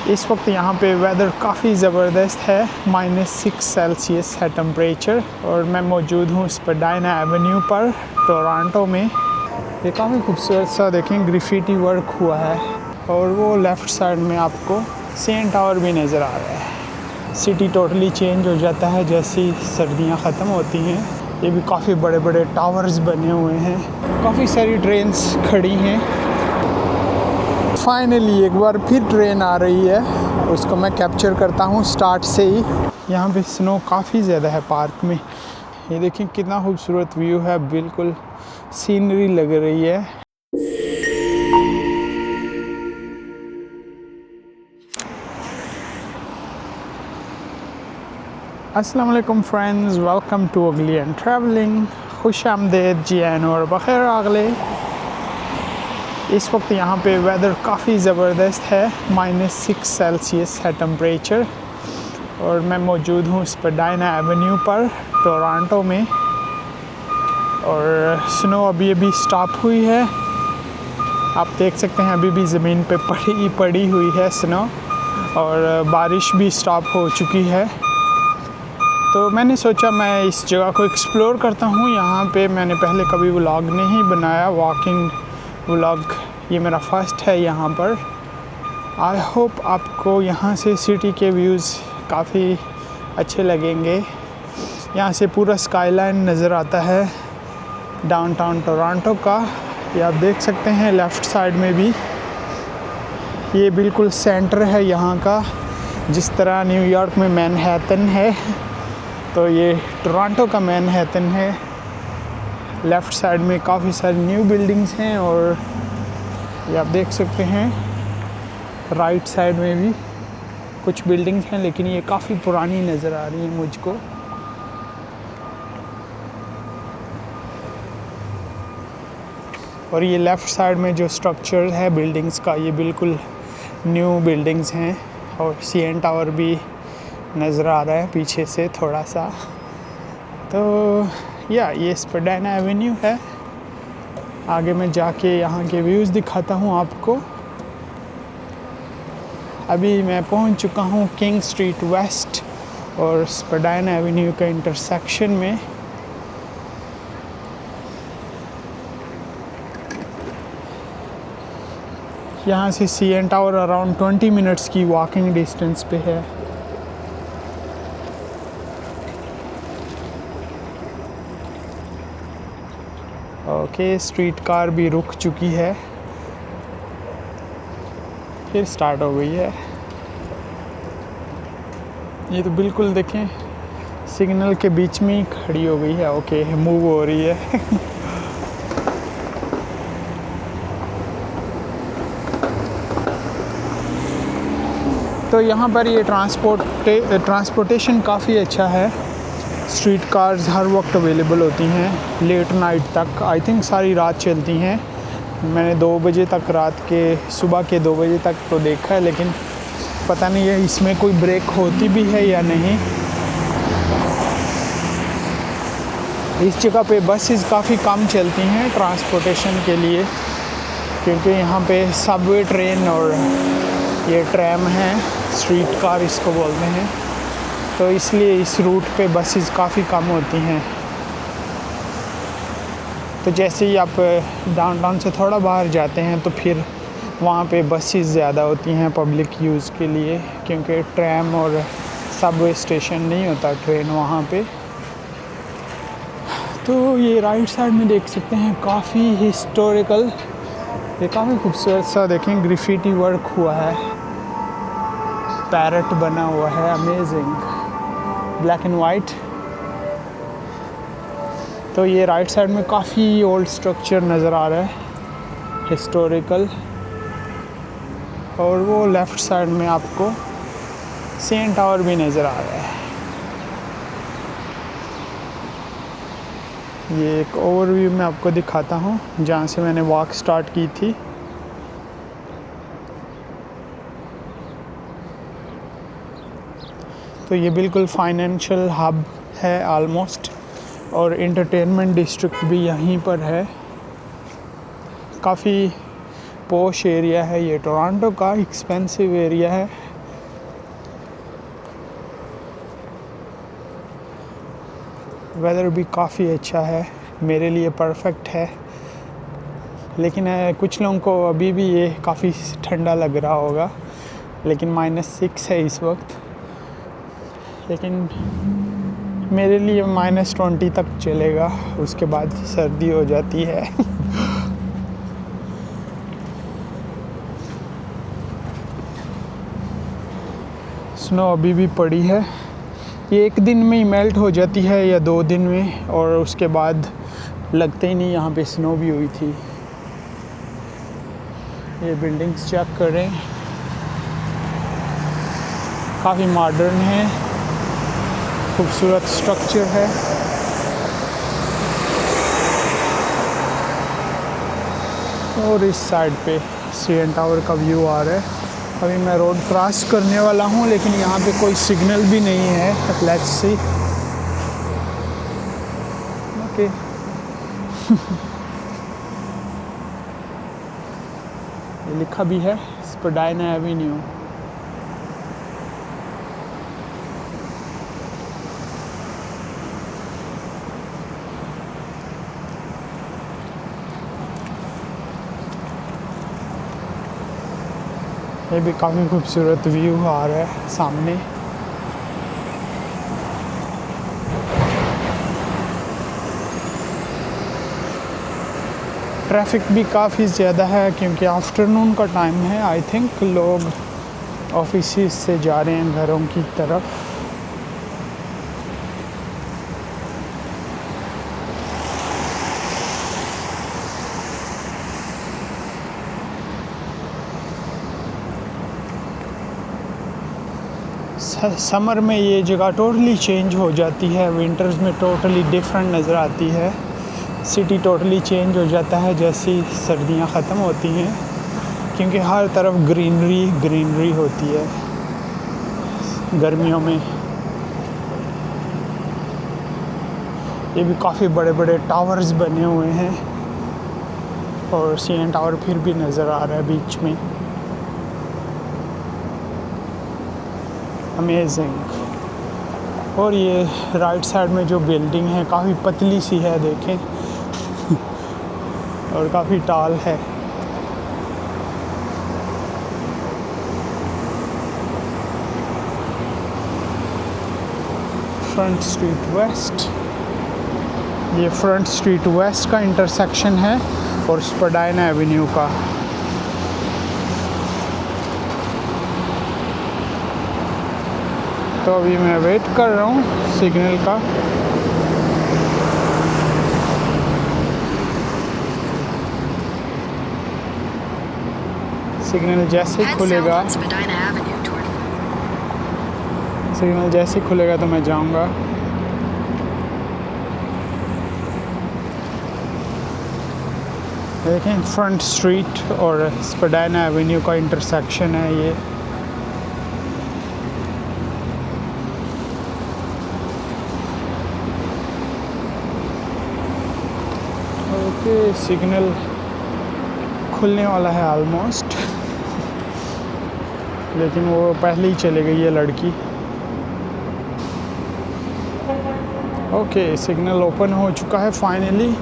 इस वक्त यहाँ पे वेदर काफ़ी ज़बरदस्त है, -6 सेल्सियस है टेम्परेचर। और मैं मौजूद हूँ स्पाडाइना एवेन्यू पर टोरंटो में। ये काफ़ी खूबसूरत सा देखें ग्राफिटी वर्क हुआ है। और वो लेफ़्ट साइड में आपको सीएन टावर भी नज़र आ रहा है। सिटी टोटली चेंज हो जाता है जैसे ही सर्दियाँ ख़त्म होती हैं। ये भी काफ़ी बड़े बड़े टावर्स बने हुए हैं, काफ़ी सारी ट्रेन्स खड़ी हैं। फाइनली एक बार फिर ट्रेन आ रही है, उसको मैं कैप्चर करता हूँ स्टार्ट से ही। यहाँ पे स्नो काफ़ी ज़्यादा है पार्क में। ये देखें कितना खूबसूरत व्यू है, बिल्कुल सीनरी लग रही है। अस्सलाम वालेकुम फ्रेंड्स, वेलकम टू अगली एंड ट्रैवलिंग। खुश आमदेद जी एन और बखैर आगले। इस वक्त यहाँ पे वेदर काफ़ी ज़बरदस्त है, -6 सेल्सियस है टेम्परेचर। और मैं मौजूद हूँ स्पाडाइना एवेन्यू पर टोरंटो में। और स्नो अभी स्टॉप हुई है, आप देख सकते हैं अभी भी ज़मीन पे पड़ी हुई है स्नो। और बारिश भी स्टॉप हो चुकी है। तो मैंने सोचा मैं इस जगह को एक्सप्लोर करता हूँ। यहाँ पे मैंने पहले कभी व्लॉग नहीं बनाया, वॉकिंग व्लॉग ये मेरा फर्स्ट है यहाँ पर। आई होप आपको यहाँ से सिटी के व्यूज़ काफ़ी अच्छे लगेंगे। यहाँ से पूरा स्काईलाइन नज़र आता है डाउनटाउन टोरंटो का। ये आप देख सकते हैं लेफ़्ट साइड में भी। ये बिल्कुल सेंटर है यहाँ का, जिस तरह न्यूयॉर्क में मैनहट्टन है तो ये टोरंटो का मैनहट्टन है। लेफ़्ट साइड में काफ़ी सारी न्यू बिल्डिंग्स हैं और ये आप देख सकते हैं राइट साइड में भी कुछ बिल्डिंग्स हैं, लेकिन ये काफ़ी पुरानी नज़र आ रही है मुझको। और ये लेफ़्ट साइड में जो स्ट्रक्चर है बिल्डिंग्स का, ये बिल्कुल न्यू बिल्डिंग्स हैं। और सीएन टावर भी नज़र आ रहा है पीछे से थोड़ा सा। तो ये स्पाडाइना एवेन्यू है। आगे मैं जाके यहाँ के व्यूज़ दिखाता हूँ आपको। अभी मैं पहुँच चुका हूँ किंग स्ट्रीट वेस्ट और स्पाडाइना एवेन्यू का इंटरसेक्शन में। यहाँ से सीएन टावर अराउंड 20 मिनट्स की वॉकिंग डिस्टेंस पे है। ओके, स्ट्रीट कार भी रुक चुकी है, फिर स्टार्ट हो गई है। ये तो बिल्कुल देखें सिग्नल के बीच में ही खड़ी हो गई है। ओके, मूव हो रही है। तो यहाँ पर ये ट्रांसपोर्टेशन काफ़ी अच्छा है। स्ट्रीट कार्स हर वक्त अवेलेबल होती हैं लेट नाइट तक। आई थिंक सारी रात चलती हैं। मैंने 2 बजे तक, सुबह के 2 बजे तक तो देखा है, लेकिन पता नहीं है इसमें कोई ब्रेक होती भी है या नहीं। इस जगह पे बसेस काफ़ी कम चलती हैं ट्रांसपोर्टेशन के लिए, क्योंकि यहाँ पे सबवे ट्रेन और ये ट्रैम है, स्ट्रीट कार इसको बोलते हैं, तो इसलिए इस रूट पे बसेस काफ़ी कम होती हैं। तो जैसे ही आप डाउनटाउन से थोड़ा बाहर जाते हैं तो फिर वहाँ पे बसेस ज़्यादा होती हैं पब्लिक यूज़ के लिए, क्योंकि ट्रैम और सबवे स्टेशन नहीं होता ट्रेन वहाँ पे। तो ये राइट साइड में देख सकते हैं काफ़ी हिस्टोरिकल, ये काफ़ी खूबसूरत सा देखें ग्राफिटी वर्क हुआ है, पैरट बना हुआ है, अमेजिंग, ब्लैक एंड वाइट। तो ये राइट साइड में काफ़ी ओल्ड स्ट्रक्चर नज़र आ रहा है, हिस्टोरिकल। और वो लेफ़्ट साइड में आपको सीएन टावर भी नज़र आ रहा है। ये एक ओवरव्यू मैं आपको दिखाता हूँ जहाँ से मैंने वॉक स्टार्ट की थी। तो ये बिल्कुल फाइनेंशियल हब है ऑलमोस्ट, और एंटरटेनमेंट डिस्ट्रिक्ट भी यहीं पर है। काफ़ी पॉश एरिया है ये, टोरंटो का एक्सपेंसिव एरिया है। वेदर भी काफ़ी अच्छा है, मेरे लिए परफेक्ट है। लेकिन कुछ लोगों को अभी भी ये काफ़ी ठंडा लग रहा होगा, लेकिन -6 है इस वक्त। लेकिन मेरे लिए -20 तक चलेगा, उसके बाद सर्दी हो जाती है। स्नो अभी भी पड़ी है, ये एक दिन में ही मेल्ट हो जाती है या 2 दिन में, और उसके बाद लगते ही नहीं यहाँ पे स्नो भी हुई थी। ये बिल्डिंग्स चेक करें, काफ़ी मॉडर्न है, खूबसूरत स्ट्रक्चर है। और इस साइड पे सीएन टावर का व्यू आ रहा है। अभी मैं रोड क्रॉस करने वाला हूँ, लेकिन यहाँ पे कोई सिग्नल भी नहीं है। Let's see. ओके। ये लिखा भी है स्पडाइना एवेन्यू। ये भी काफ़ी खूबसूरत व्यू आ रहा है सामने। ट्रैफिक भी काफ़ी ज़्यादा है क्योंकि आफ्टरनून का टाइम है। आई थिंक लोग ऑफिस से जा रहे हैं घरों की तरफ। समर में ये जगह टोटली चेंज हो जाती है, विंटर्स में टोटली डिफरेंट नज़र आती है। सिटी टोटली चेंज हो जाता है जैसे ही सर्दियाँ ख़त्म होती हैं, क्योंकि हर तरफ ग्रीनरी ग्रीनरी होती है गर्मियों में। ये भी काफ़ी बड़े बड़े टावर्स बने हुए हैं, और सीएन टावर फिर भी नज़र आ रहा है बीच में। अमेजिंग। और ये राइट साइड में जो बिल्डिंग है काफ़ी पतली सी है, देखें और काफ़ी टाल है। फ्रंट स्ट्रीट वेस्ट, ये फ्रंट स्ट्रीट वेस्ट का इंटरसेक्शन है और स्पडाइना एवेन्यू का। तो अभी मैं वेट कर रहा हूँ सिग्नल का। सिग्नल जैसे खुलेगा तो मैं जाऊँगा। देखें फ्रंट स्ट्रीट और स्पडाइना एवेन्यू का इंटरसेक्शन है ये। ओके, सिग्नल खुलने वाला है ऑलमोस्ट, लेकिन वो पहले ही चले गई है लड़की। ओके, सिग्नल ओपन हो चुका है फाइनली।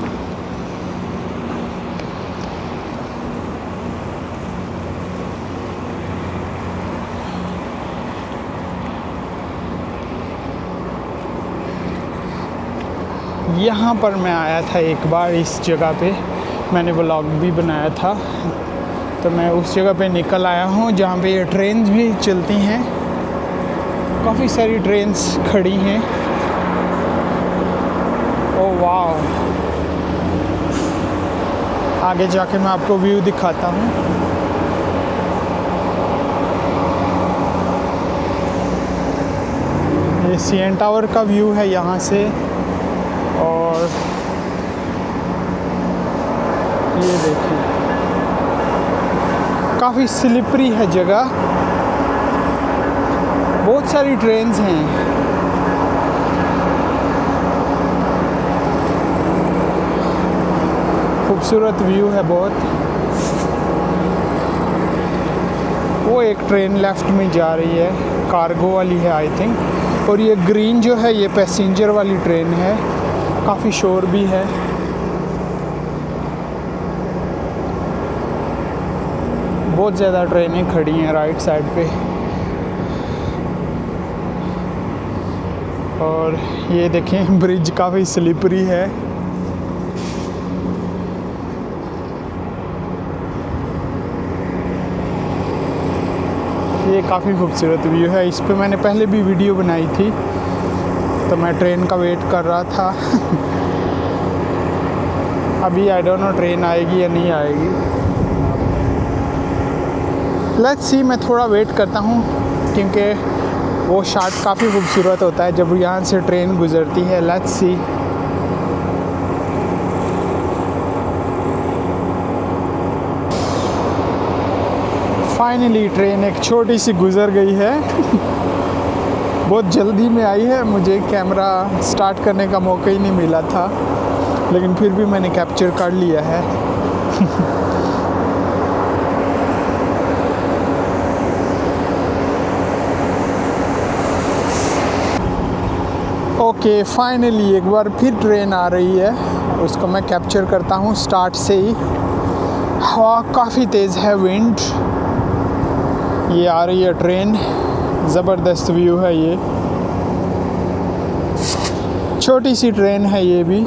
यहाँ पर मैं आया था एक बार, इस जगह पे मैंने व्लॉग भी बनाया था। तो मैं उस जगह पे निकल आया हूँ जहाँ पे ये ट्रेन भी चलती हैं, काफ़ी सारी ट्रेन्स खड़ी हैं। ओह वाह, आगे जाके मैं आपको व्यू दिखाता हूँ। ये सीएन टावर का व्यू है यहाँ से, और ये देखिए काफ़ी स्लिपरी है जगह, बहुत सारी ट्रेन्स हैं। खूबसूरत व्यू है बहुत। वो एक ट्रेन लेफ़्ट में जा रही है, कार्गो वाली है आई थिंक, और ये ग्रीन जो है ये पैसेंजर वाली ट्रेन है। काफ़ी शोर भी है। बहुत ज़्यादा ट्रेनें खड़ी हैं राइट साइड पे। और ये देखें ब्रिज काफ़ी स्लिपरी है। ये काफ़ी खूबसूरत व्यू है। इस पे मैंने पहले भी वीडियो बनाई थी, तो मैं ट्रेन का वेट कर रहा था। अभी आई डोंट नो ट्रेन आएगी या नहीं आएगी। लेट्स सी, मैं थोड़ा वेट करता हूँ क्योंकि वो शॉट काफ़ी खूबसूरत होता है जब यहाँ से ट्रेन गुज़रती है। Let's see. फाइनली ट्रेन एक छोटी सी गुज़र गई है। बहुत जल्दी में आई है, मुझे कैमरा स्टार्ट करने का मौका ही नहीं मिला था, लेकिन फिर भी मैंने कैप्चर कर लिया है। ओके, फाइनली एक बार फिर ट्रेन आ रही है, उसको मैं कैप्चर करता हूँ स्टार्ट से ही। हवा काफ़ी तेज़ है, विंड। ये आ रही है ट्रेन, ज़बरदस्त व्यू है। ये छोटी सी ट्रेन है ये भी।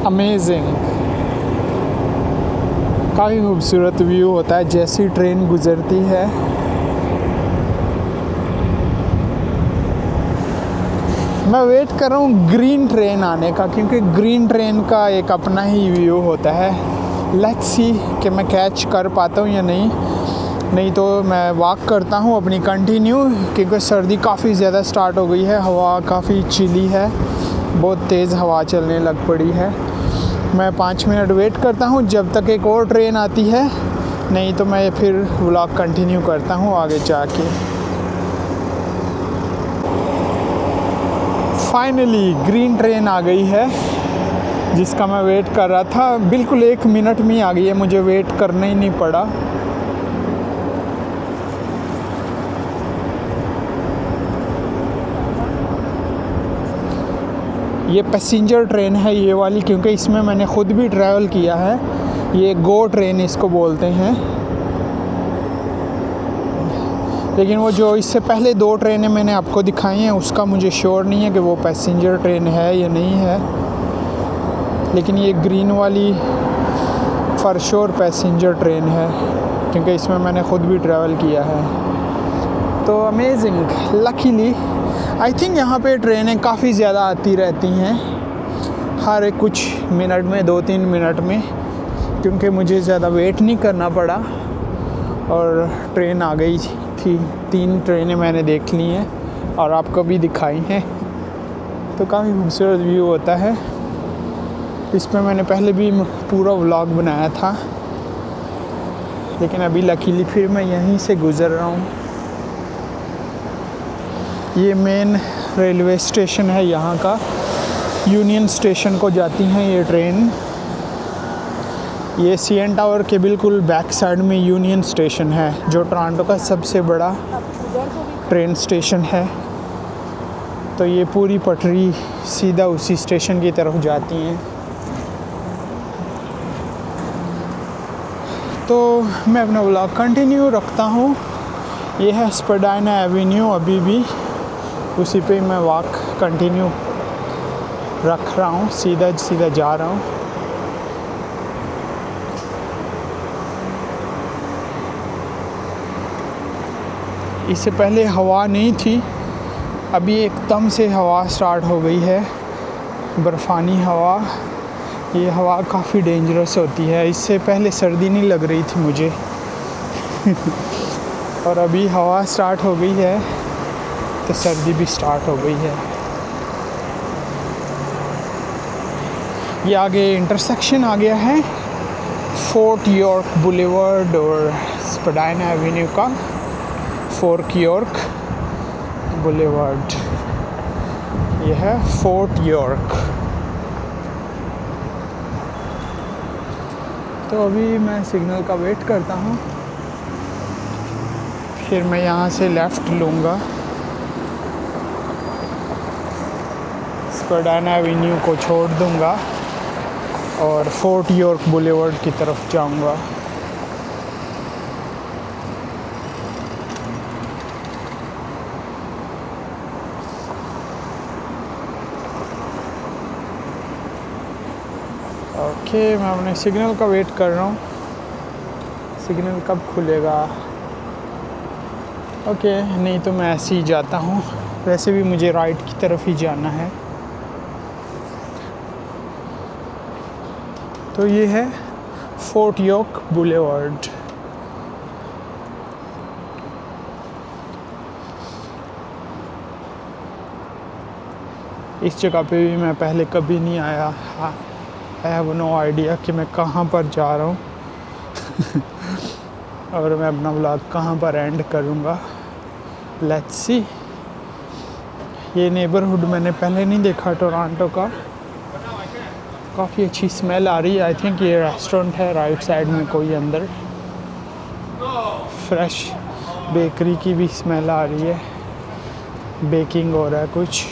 अमेजिंग, काफ़ी खूबसूरत व्यू होता है जैसी ट्रेन गुज़रती है। मैं वेट कर रहा हूँ ग्रीन ट्रेन आने का, क्योंकि ग्रीन ट्रेन का एक अपना ही व्यू होता है। लेट्स सी कि मैं कैच कर पाता हूँ या नहीं तो मैं वॉक करता हूँ अपनी कंटिन्यू, क्योंकि सर्दी काफ़ी ज़्यादा स्टार्ट हो गई है। हवा काफ़ी चिली है, बहुत तेज़ हवा चलने लग पड़ी है। मैं 5 मिनट वेट करता हूँ जब तक एक और ट्रेन आती है, नहीं तो मैं फिर व्लॉग कंटिन्यू करता हूँ आगे जाके। फाइनली ग्रीन ट्रेन आ गई है जिसका मैं वेट कर रहा था। बिल्कुल 1 मिनट में आ गई है, मुझे वेट करना ही नहीं पड़ा। ये पैसेंजर ट्रेन है ये वाली, क्योंकि इसमें मैंने ख़ुद भी ट्रैवल किया है। ये गो ट्रेन इसको बोलते हैं। लेकिन वो जो इससे पहले 2 ट्रेनें मैंने आपको दिखाई हैं, उसका मुझे श्योर नहीं है कि वो पैसेंजर ट्रेन है या नहीं है। लेकिन ये ग्रीन वाली फॉर श्योर पैसेंजर ट्रेन है, क्योंकि इसमें मैंने ख़ुद भी ट्रैवल किया है। तो अमेजिंग, लकीली आई थिंक यहाँ पे ट्रेनें काफ़ी ज़्यादा आती रहती हैं, हर एक कुछ मिनट में, 2-3 मिनट में, क्योंकि मुझे ज़्यादा वेट नहीं करना पड़ा और ट्रेन आ गई थी। 3 ट्रेनें मैंने देख ली हैं और आपको भी दिखाई हैं। तो काफ़ी खूबसूरत व्यू होता है। इस पर मैंने पहले भी पूरा व्लॉग बनाया था, लेकिन अभी लकीली फिर मैं यहीं से गुज़र रहा हूँ। ये मेन रेलवे स्टेशन है यहाँ का, यूनियन स्टेशन को जाती हैं ये ट्रेन। ये CN टावर के बिल्कुल बैक साइड में यूनियन स्टेशन है, जो टोरंटो का सबसे बड़ा ट्रेन स्टेशन है। तो ये पूरी पटरी सीधा उसी स्टेशन की तरफ जाती हैं। तो मैं अपना व्लॉग कंटिन्यू रखता हूँ। ये है स्पाडाइना एवेन्यू, अभी भी उसी पे मैं वॉक कंटिन्यू रख रहा हूँ, सीधा सीधा जा रहा हूँ। इससे पहले हवा नहीं थी, अभी एकदम से हवा स्टार्ट हो गई है, बर्फ़ानी हवा। ये हवा काफ़ी डेंजरस होती है। इससे पहले सर्दी नहीं लग रही थी मुझे और अभी हवा स्टार्ट हो गई है तो सर्दी भी स्टार्ट हो गई है। ये आगे इंटरसेक्शन आ गया है फोर्ट यॉर्क बुलेवर्ड और स्पाडाइना एवेन्यू का। फोर्ट यॉर्क बुलेवर्ड, ये है फोर्ट यॉर्क। तो अभी मैं सिग्नल का वेट करता हूँ, फिर मैं यहाँ से लेफ़्ट लूँगा, स्पेडाना एवेन्यू को छोड़ दूँगा और फोर्ट यॉर्क बुलेवार्ड की तरफ जाऊँगा। ओके, मैं अपने सिग्नल का वेट कर रहा हूँ, सिग्नल कब खुलेगा। ओके, नहीं तो मैं ऐसे ही जाता हूँ, वैसे भी मुझे राइट की तरफ ही जाना है। तो ये है फोर्ट यॉर्क बुलेवार्ड। इस जगह पे भी मैं पहले कभी नहीं आया। आई हैव नो आइडिया कि मैं कहाँ पर जा रहा हूँ और मैं अपना व्लॉग कहाँ पर एंड करूँगा। Let's see. ये नेबरहुड मैंने पहले नहीं देखा टोरंटो का। काफ़ी अच्छी स्मेल आ रही है। आई थिंक ये रेस्टोरेंट है राइट साइड में कोई अंदर। फ्रेश बेकरी की भी स्मेल आ रही है, बेकिंग हो रहा है कुछ।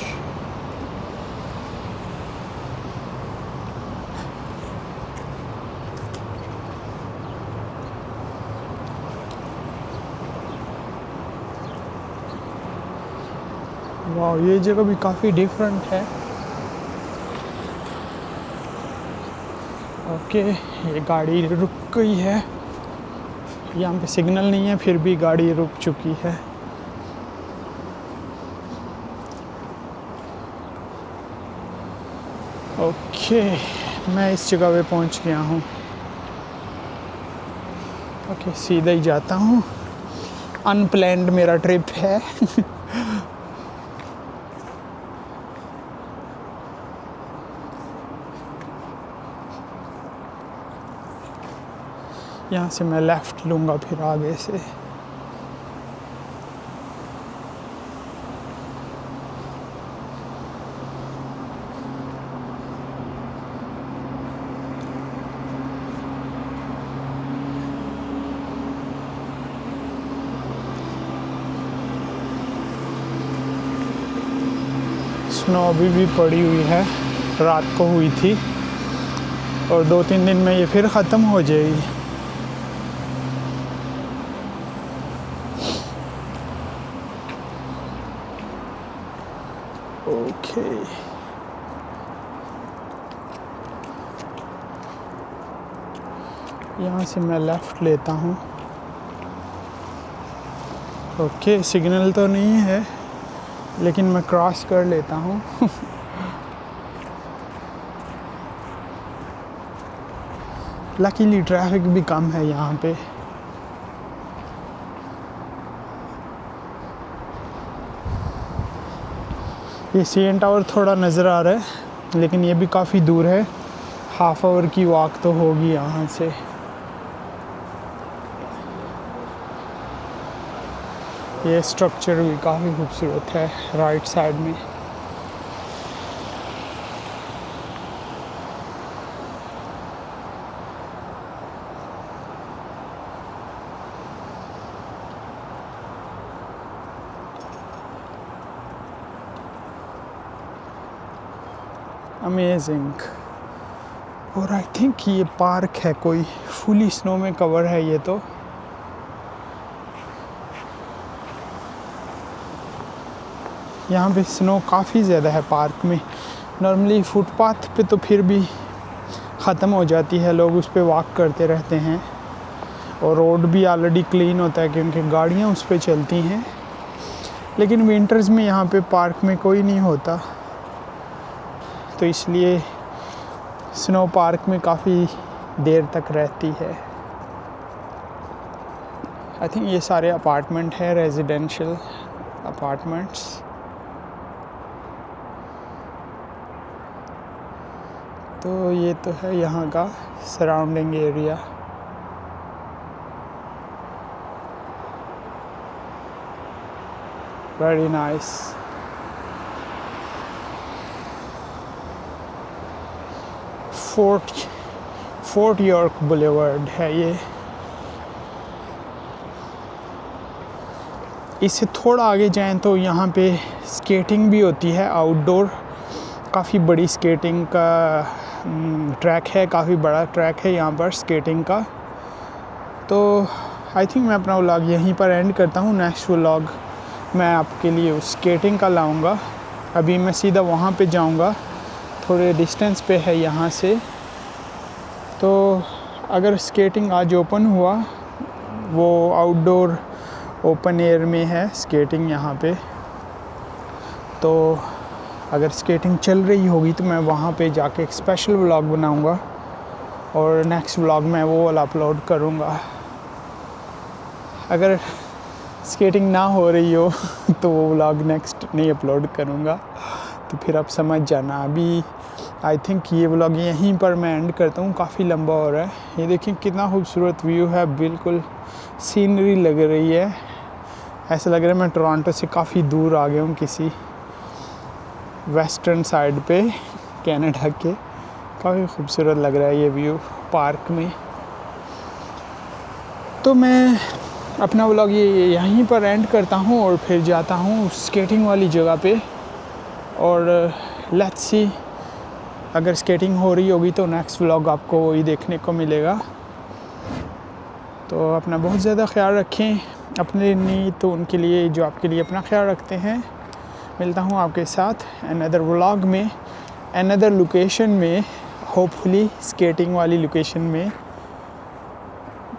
वाह, ये जगह भी काफ़ी डिफरेंट है। ओके, ये गाड़ी रुक गई है। यहाँ पे सिग्नल नहीं है, फिर भी गाड़ी रुक चुकी है। ओके, मैं इस जगह पे पहुँच गया हूँ। ओके, सीधा ही जाता हूँ। अनप्लैन्ड मेरा ट्रिप है यहाँ से मैं लेफ़्ट लूँगा फिर आगे से। स्नो अभी भी पड़ी हुई है, रात को हुई थी और 2-3 दिन में ये फिर ख़त्म हो जाएगी। ओके, यहाँ से मैं लेफ़्ट लेता हूँ। ओके, सिग्नल तो नहीं है लेकिन मैं क्रॉस कर लेता हूँ लकीली ट्रैफिक भी कम है यहाँ पे। ये CN टावर थोड़ा नज़र आ रहा है लेकिन ये भी काफ़ी दूर है, हाफ आवर की वॉक तो होगी यहाँ से। ये स्ट्रक्चर भी काफ़ी खूबसूरत है राइट साइड में। अमेजिंग। और आई थिंक ये पार्क है कोई, फुली स्नो में कवर है ये तो। यहाँ पे स्नो काफ़ी ज़्यादा है पार्क में। नॉर्मली फुटपाथ पे तो फिर भी ख़त्म हो जाती है, लोग उस पे वॉक करते रहते हैं और रोड भी ऑलरेडी क्लीन होता है क्योंकि गाड़ियाँ उस पे चलती हैं। लेकिन विंटर्स में यहाँ पे पार्क में कोई नहीं होता, तो इसलिए स्नो पार्क में काफ़ी देर तक रहती है। आई थिंक ये सारे अपार्टमेंट है, रेजिडेंशियल अपार्टमेंट्स। तो ये तो है यहाँ का surrounding area. Very nice. Fort York boulevard है ये। इससे थोड़ा आगे जाएं तो यहाँ पे स्केटिंग भी होती है, आउटडोर। काफ़ी बड़ी स्केटिंग का ट्रैक है, काफ़ी बड़ा ट्रैक है यहाँ पर स्केटिंग का। तो आई थिंक मैं अपना व्लॉग यहीं पर एंड करता हूँ। नेक्स्ट व्लॉग मैं आपके लिए उस स्केटिंग का लाऊंगा। अभी मैं सीधा वहाँ पे जाऊँगा, थोड़े डिस्टेंस पे है यहाँ से। तो अगर स्केटिंग आज ओपन हुआ, वो आउटडोर ओपन एयर में है स्केटिंग यहाँ पे, तो अगर स्केटिंग चल रही होगी तो मैं वहाँ पे जाके एक स्पेशल व्लॉग बनाऊँगा और नेक्स्ट व्लॉग मैं वो वाला अपलोड करूँगा। अगर स्केटिंग ना हो रही हो तो वो व्लॉग नेक्स्ट नहीं अपलोड करूँगा, तो फिर आप समझ जाना। अभी आई थिंक ये व्लॉग यहीं पर मैं एंड करता हूँ, काफ़ी लंबा हो रहा है। ये देखिए कितना खूबसूरत व्यू है, बिल्कुल सीनरी लग रही है। ऐसा लग रहा है मैं टोरंटो से काफ़ी दूर आ गया हूँ, किसी वेस्टर्न साइड पे कनाडा के। काफ़ी खूबसूरत लग रहा है ये व्यू पार्क में। तो मैं अपना व्लॉग ये यहीं पर एंड करता हूँ और फिर जाता हूँ स्केटिंग वाली जगह पे। और लेट्स सी, अगर स्केटिंग हो रही होगी तो नेक्स्ट व्लॉग आपको वही देखने को मिलेगा। तो अपना बहुत ज़्यादा ख्याल रखें, अपने नहीं तो उनके लिए जो आपके लिए अपना ख्याल रखते हैं। मिलता हूँ आपके साथ अनदर व्लॉग में, अनदर लोकेशन में, होपफुली स्केटिंग वाली लोकेशन में।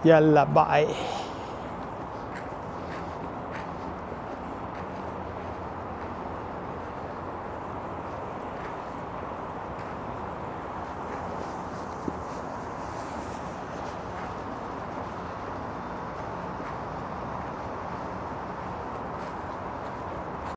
यल्ला बाय।